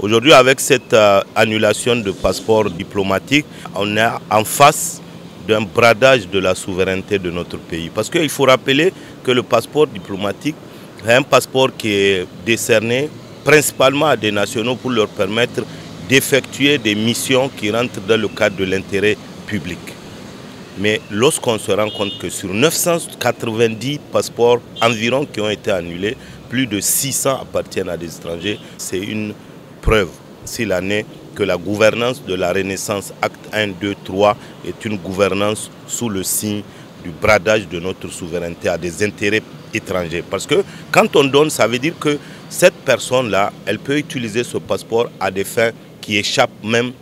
Aujourd'hui, avec cette annulation de passeport diplomatique, on est en face d'un bradage de la souveraineté de notre pays. Parce qu'il faut rappeler que le passeport diplomatique est un passeport qui est décerné principalement à des nationaux pour leur permettre d'effectuer des missions qui rentrent dans le cadre de l'intérêt public. Mais lorsqu'on se rend compte que sur 990 passeports environ qui ont été annulés, plus de 600 appartiennent à des étrangers, c'est une preuve, s'il en est, que la gouvernance de la Renaissance, acte 1, 2, 3, est une gouvernance sous le signe du bradage de notre souveraineté à des intérêts étrangers. Parce que quand on donne, ça veut dire que cette personne-là, elle peut utiliser ce passeport à des fins qui échappent même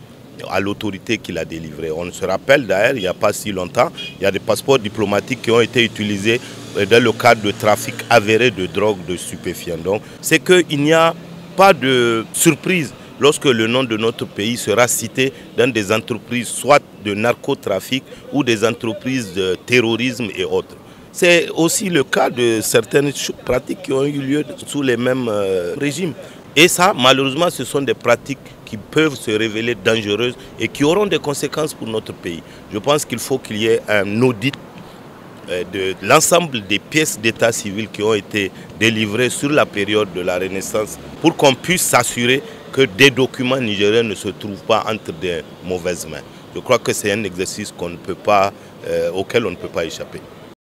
à l'autorité qui l'a délivré. On se rappelle d'ailleurs, il n'y a pas si longtemps, il y a des passeports diplomatiques qui ont été utilisés dans le cadre de trafic avéré de drogue, de stupéfiants. Donc, c'est qu'il n'y a pas de surprise lorsque le nom de notre pays sera cité dans des entreprises soit de narcotrafic ou des entreprises de terrorisme et autres. C'est aussi le cas de certaines pratiques qui ont eu lieu sous les mêmes régimes. Et ça, malheureusement, ce sont des pratiques qui peuvent se révéler dangereuses et qui auront des conséquences pour notre pays. Je pense qu'il faut qu'il y ait un audit de l'ensemble des pièces d'état civil qui ont été délivrées sur la période de la Renaissance pour qu'on puisse s'assurer que des documents nigériens ne se trouvent pas entre des mauvaises mains. Je crois que c'est un exercice auquel on ne peut pas échapper.